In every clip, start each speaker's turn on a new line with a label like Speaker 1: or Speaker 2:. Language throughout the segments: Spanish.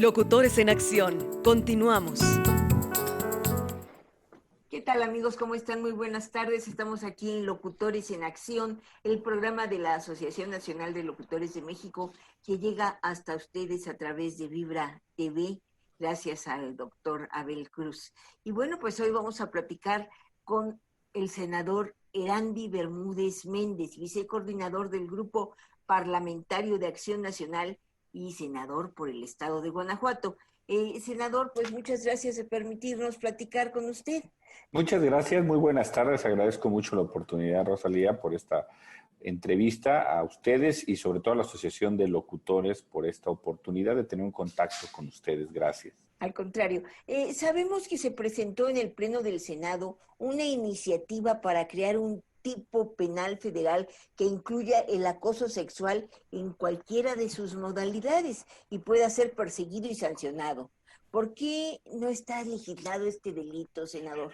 Speaker 1: Locutores en Acción. Continuamos.
Speaker 2: ¿Qué tal, amigos? ¿Cómo están? Muy buenas tardes. Estamos aquí en Locutores en Acción, el programa de la Asociación Nacional de Locutores de México, que llega hasta ustedes a través de Vibra TV, gracias al doctor Abel Cruz. Y bueno, pues hoy vamos a platicar con el senador Erandy Bermúdez Méndez, vicecoordinador del Grupo Parlamentario de Acción Nacional y senador por el estado de Guanajuato. Senador, pues muchas gracias de permitirnos platicar con usted.
Speaker 3: Muchas gracias, muy buenas tardes. Agradezco mucho la oportunidad, Rosalía, por esta entrevista a ustedes y sobre todo a la Asociación de Locutores por esta oportunidad de tener un contacto con ustedes. Gracias.
Speaker 2: Al contrario, sabemos que se presentó en el Pleno del Senado una iniciativa para crear un tipo penal federal que incluya el acoso sexual en cualquiera de sus modalidades y pueda ser perseguido y sancionado. ¿Por qué no está legislado este delito, senador?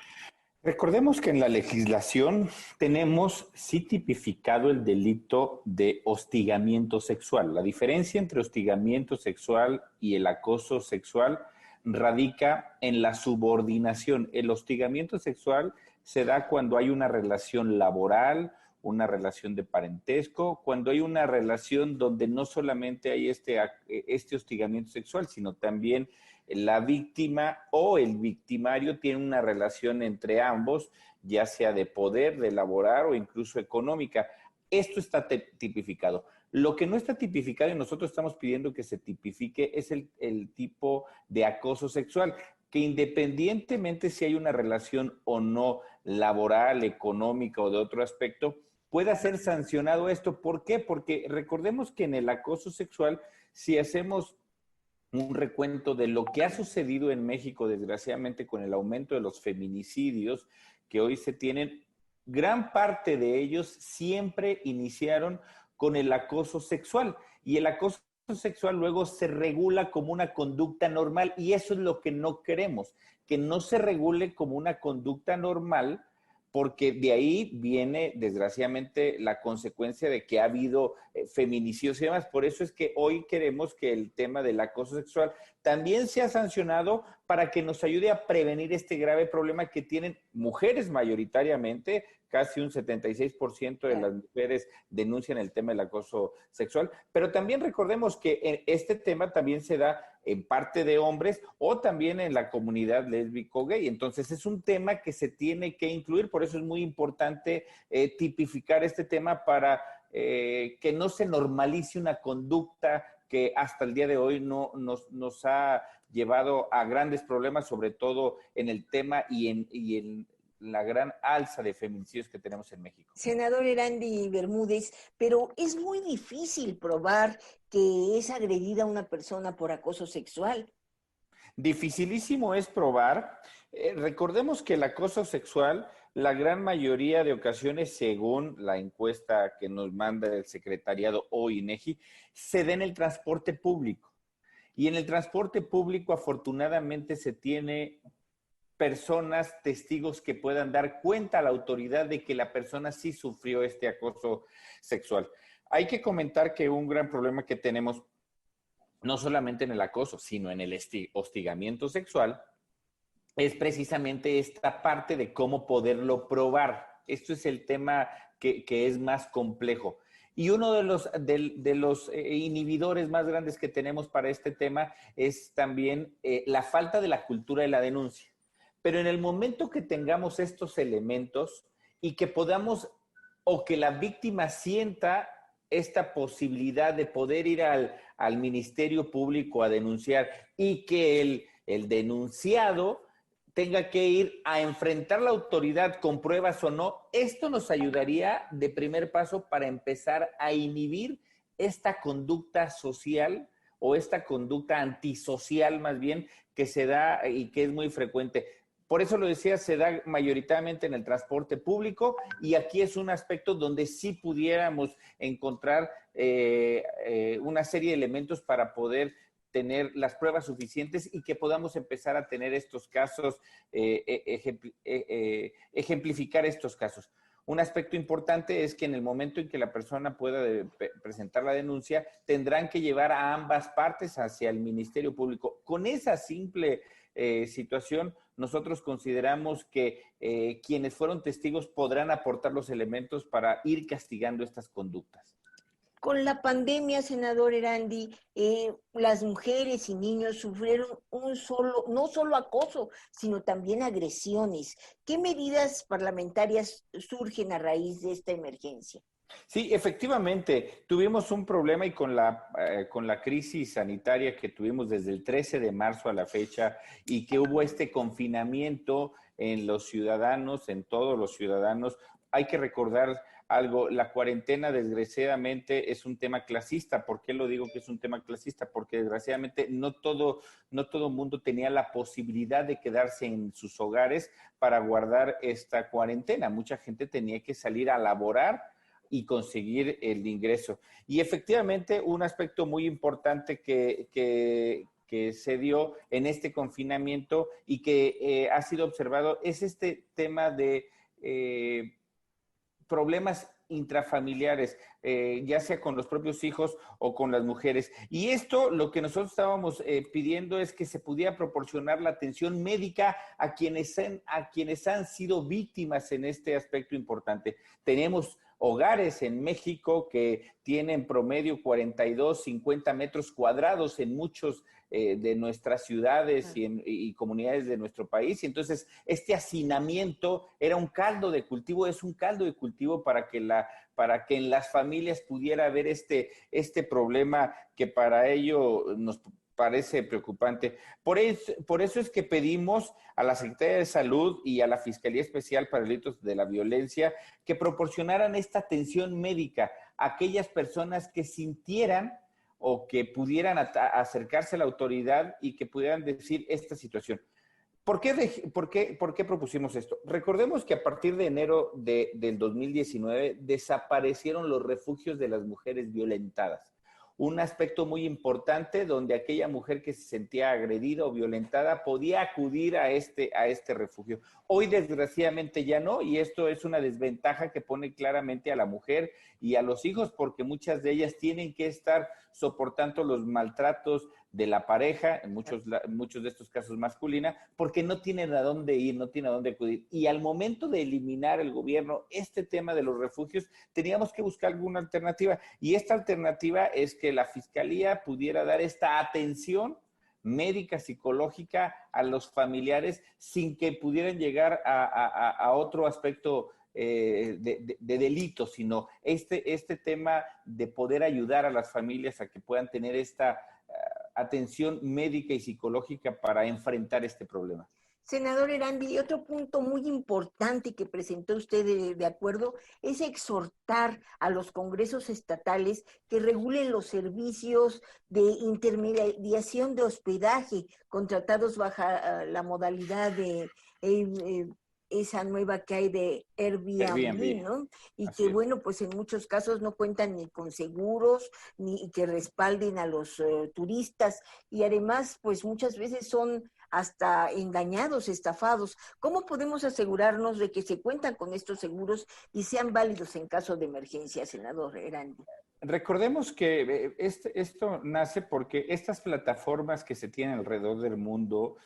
Speaker 3: Recordemos que en la legislación tenemos sí tipificado el delito de hostigamiento sexual. La diferencia entre hostigamiento sexual y el acoso sexual radica en la subordinación. El hostigamiento sexual se da cuando hay una relación laboral, una relación de parentesco, cuando hay una relación donde no solamente hay este hostigamiento sexual, sino también la víctima o el victimario tiene una relación entre ambos, ya sea de poder, de laborar o incluso económica. Esto está tipificado. Lo que no está tipificado y nosotros estamos pidiendo que se tipifique es el tipo de acoso sexual, que independientemente si hay una relación o no laboral, económica o de otro aspecto, pueda ser sancionado esto. ¿Por qué? Porque recordemos que en el acoso sexual, si hacemos un recuento de lo que ha sucedido en México, desgraciadamente, con el aumento de los feminicidios que hoy se tienen, gran parte de ellos siempre iniciaron con el acoso sexual. Y el acoso sexual luego se regula como una conducta normal y eso es lo que no queremos, que no se regule como una conducta normal, porque de ahí viene, desgraciadamente, la consecuencia de que ha habido feminicidios y demás. Por eso es que hoy queremos que el tema del acoso sexual también sea sancionado para que nos ayude a prevenir este grave problema que tienen mujeres mayoritariamente. Casi un 76% de las mujeres denuncian el tema del acoso sexual, pero también recordemos que este tema también se da en parte de hombres o también en la comunidad lésbico-gay. Entonces es un tema que se tiene que incluir, por eso es muy importante tipificar este tema para que no se normalice una conducta que hasta el día de hoy nos ha llevado a grandes problemas, sobre todo en el tema y en la gran alza de feminicidios que tenemos en México.
Speaker 2: Senador Erandy Bermúdez, pero es muy difícil probar que es agredida una persona por acoso sexual.
Speaker 3: Dificilísimo es probar. Recordemos que el acoso sexual, la gran mayoría de ocasiones, según la encuesta que nos manda el secretariado o INEGI, se da en el transporte público. Y en el transporte público, afortunadamente, se tiene personas, testigos que puedan dar cuenta a la autoridad de que la persona sí sufrió este acoso sexual. Hay que comentar que un gran problema que tenemos, no solamente en el acoso, sino en el hostigamiento sexual, es precisamente esta parte de cómo poderlo probar. Esto es el tema que es más complejo. Y uno de los inhibidores más grandes que tenemos para este tema es también la falta de la cultura de la denuncia. Pero en el momento que tengamos estos elementos y que podamos, o que la víctima sienta esta posibilidad de poder ir al Ministerio Público a denunciar y que el denunciado tenga que ir a enfrentar la autoridad con pruebas o no, esto nos ayudaría de primer paso para empezar a inhibir esta conducta social o esta conducta antisocial más bien que se da y que es muy frecuente. Por eso lo decía, se da mayoritariamente en el transporte público y aquí es un aspecto donde sí pudiéramos encontrar una serie de elementos para poder tener las pruebas suficientes y que podamos empezar a tener estos casos, ejemplificar estos casos. Un aspecto importante es que en el momento en que la persona pueda presentar la denuncia, tendrán que llevar a ambas partes hacia el Ministerio Público. Con esa simple situación, nosotros consideramos que quienes fueron testigos podrán aportar los elementos para ir castigando estas conductas.
Speaker 2: Con la pandemia, senador Erandi, las mujeres y niños sufrieron no solo acoso, sino también agresiones. ¿Qué medidas parlamentarias surgen a raíz de esta emergencia?
Speaker 3: Sí, efectivamente, tuvimos un problema y con la crisis sanitaria que tuvimos desde el 13 de marzo a la fecha y que hubo este confinamiento en los ciudadanos, en todos los ciudadanos, hay que recordar algo, la cuarentena desgraciadamente es un tema clasista. ¿Por qué lo digo que es un tema clasista? Porque desgraciadamente no todo mundo tenía la posibilidad de quedarse en sus hogares para guardar esta cuarentena. Mucha gente tenía que salir a laborar y conseguir el ingreso. Y efectivamente, un aspecto muy importante que se dio en este confinamiento y que ha sido observado es este tema de problemas intrafamiliares, ya sea con los propios hijos o con las mujeres. Y esto, lo que nosotros estábamos pidiendo es que se pudiera proporcionar la atención médica a quienes han sido víctimas en este aspecto importante. Tenemos hogares en México que tienen promedio 42, 50 metros cuadrados en muchos de nuestras ciudades y comunidades de nuestro país. Y entonces este hacinamiento era un caldo de cultivo, es un caldo de cultivo para que en las familias pudiera haber este problema que para ello nos parece preocupante. Por eso es que pedimos a la Secretaría de Salud y a la Fiscalía Especial para Delitos de la Violencia que proporcionaran esta atención médica a aquellas personas que sintieran o que pudieran acercarse a la autoridad y que pudieran decir esta situación. ¿Por qué propusimos esto? Recordemos que a partir de enero del 2019 desaparecieron los refugios de las mujeres violentadas. Un aspecto muy importante donde aquella mujer que se sentía agredida o violentada podía acudir a este refugio. Hoy desgraciadamente ya no, y esto es una desventaja que pone claramente a la mujer y a los hijos, porque muchas de ellas tienen que estar soportando los maltratos de la pareja, en muchos de estos casos masculina, porque no tienen a dónde ir, no tienen a dónde acudir. Y al momento de eliminar el gobierno este tema de los refugios, teníamos que buscar alguna alternativa. Y esta alternativa es que la Fiscalía pudiera dar esta atención médica, psicológica a los familiares sin que pudieran llegar a otro aspecto de delito, sino este tema de poder ayudar a las familias a que puedan tener esta atención médica y psicológica para enfrentar este problema.
Speaker 2: Senador Erandi, otro punto muy importante que presentó usted de acuerdo es exhortar a los congresos estatales que regulen los servicios de intermediación de hospedaje contratados bajo la modalidad de esa nueva que hay de Airbnb, ¿no? Y
Speaker 3: Así
Speaker 2: que,
Speaker 3: es.
Speaker 2: bueno, pues en muchos casos no cuentan ni con seguros, ni que respalden a los turistas, y además, pues muchas veces son hasta engañados, estafados. ¿Cómo podemos asegurarnos de que se cuentan con estos seguros y sean válidos en caso de emergencia, senador Erandi?
Speaker 3: Recordemos que esto nace porque estas plataformas que se tienen alrededor del mundo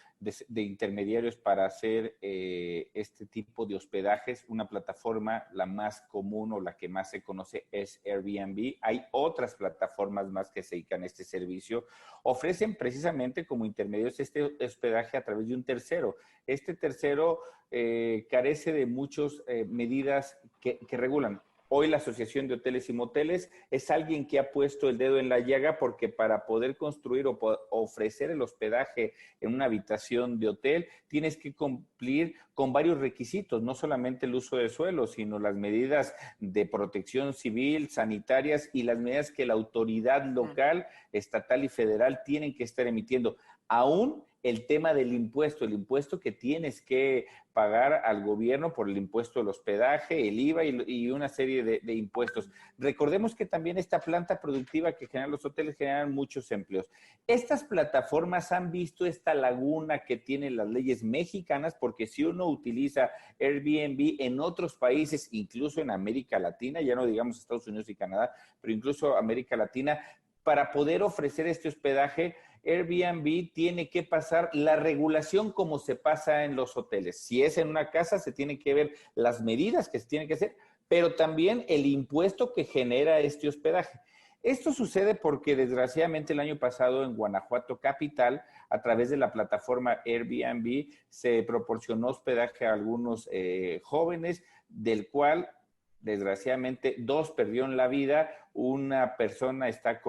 Speaker 3: de intermediarios para hacer este tipo de hospedajes, una plataforma, la más común o la que más se conoce es Airbnb. Hay otras plataformas más que se dedican a este servicio. Ofrecen precisamente como intermediarios este hospedaje a través de un tercero. Este tercero carece de muchas medidas que regulan. Hoy la Asociación de Hoteles y Moteles es alguien que ha puesto el dedo en la llaga porque para poder construir o ofrecer el hospedaje en una habitación de hotel tienes que cumplir con varios requisitos, no solamente el uso de suelo, sino las medidas de protección civil, sanitarias y las medidas que la autoridad local, estatal y federal tienen que estar emitiendo. Aún el tema del impuesto, el impuesto que tienes que pagar al gobierno por el impuesto del hospedaje, el IVA y una serie de impuestos. Recordemos que también esta planta productiva que generan los hoteles generan muchos empleos. Estas plataformas han visto esta laguna que tienen las leyes mexicanas, porque si uno utiliza Airbnb en otros países, incluso en América Latina, ya no digamos Estados Unidos y Canadá, pero incluso América Latina, para poder ofrecer este hospedaje, Airbnb tiene que pasar la regulación como se pasa en los hoteles. Si es en una casa, se tienen que ver las medidas que se tienen que hacer, pero también el impuesto que genera este hospedaje. Esto sucede porque desgraciadamente el año pasado en Guanajuato capital, a través de la plataforma Airbnb, se proporcionó hospedaje a algunos jóvenes, del cual desgraciadamente 2 perdieron la vida, una persona está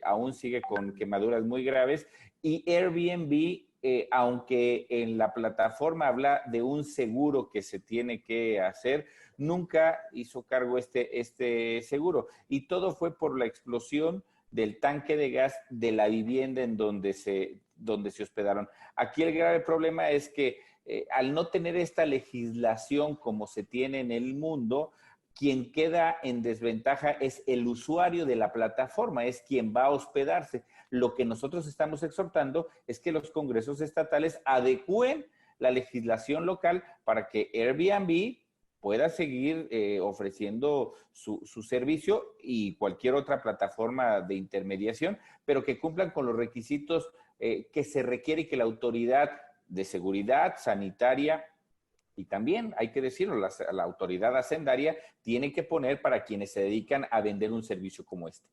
Speaker 3: aún sigue con quemaduras muy graves, y Airbnb, aunque en la plataforma habla de un seguro que se tiene que hacer, nunca hizo cargo este seguro. Y todo fue por la explosión del tanque de gas de la vivienda en donde se hospedaron. Aquí el grave problema es que al no tener esta legislación como se tiene en el mundo, quien queda en desventaja es el usuario de la plataforma, es quien va a hospedarse. Lo que nosotros estamos exhortando es que los congresos estatales adecúen la legislación local para que Airbnb pueda seguir ofreciendo su servicio y cualquier otra plataforma de intermediación, pero que cumplan con los requisitos que se requiere y que la autoridad de seguridad sanitaria y también, hay que decirlo, la autoridad hacendaria tiene que poner para quienes se dedican a vender un servicio como este.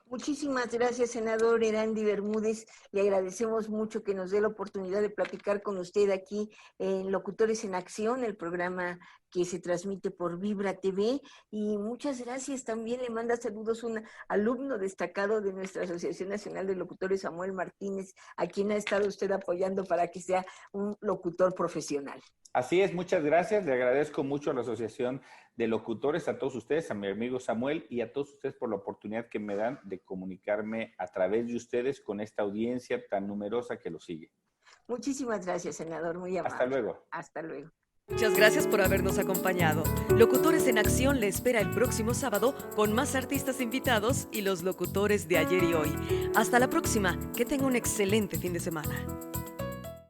Speaker 2: Muchísimas gracias, senador Erandy Bermúdez. Le agradecemos mucho que nos dé la oportunidad de platicar con usted aquí en Locutores en Acción, el programa que se transmite por Vibra TV. Y muchas gracias. También le manda saludos un alumno destacado de nuestra Asociación Nacional de Locutores, Samuel Martínez, a quien ha estado usted apoyando para que sea un locutor profesional.
Speaker 3: Así es, muchas gracias. Le agradezco mucho a la Asociación de Locutores, a todos ustedes, a mi amigo Samuel y a todos ustedes por la oportunidad que me dan de comunicarme a través de ustedes con esta audiencia tan numerosa que lo sigue.
Speaker 2: Muchísimas gracias, senador. Muy amable.
Speaker 3: Hasta luego.
Speaker 2: Hasta luego.
Speaker 1: Muchas gracias por habernos acompañado. Locutores en Acción le espera el próximo sábado con más artistas invitados y los locutores de ayer y hoy. Hasta la próxima. Que tenga un excelente fin de semana.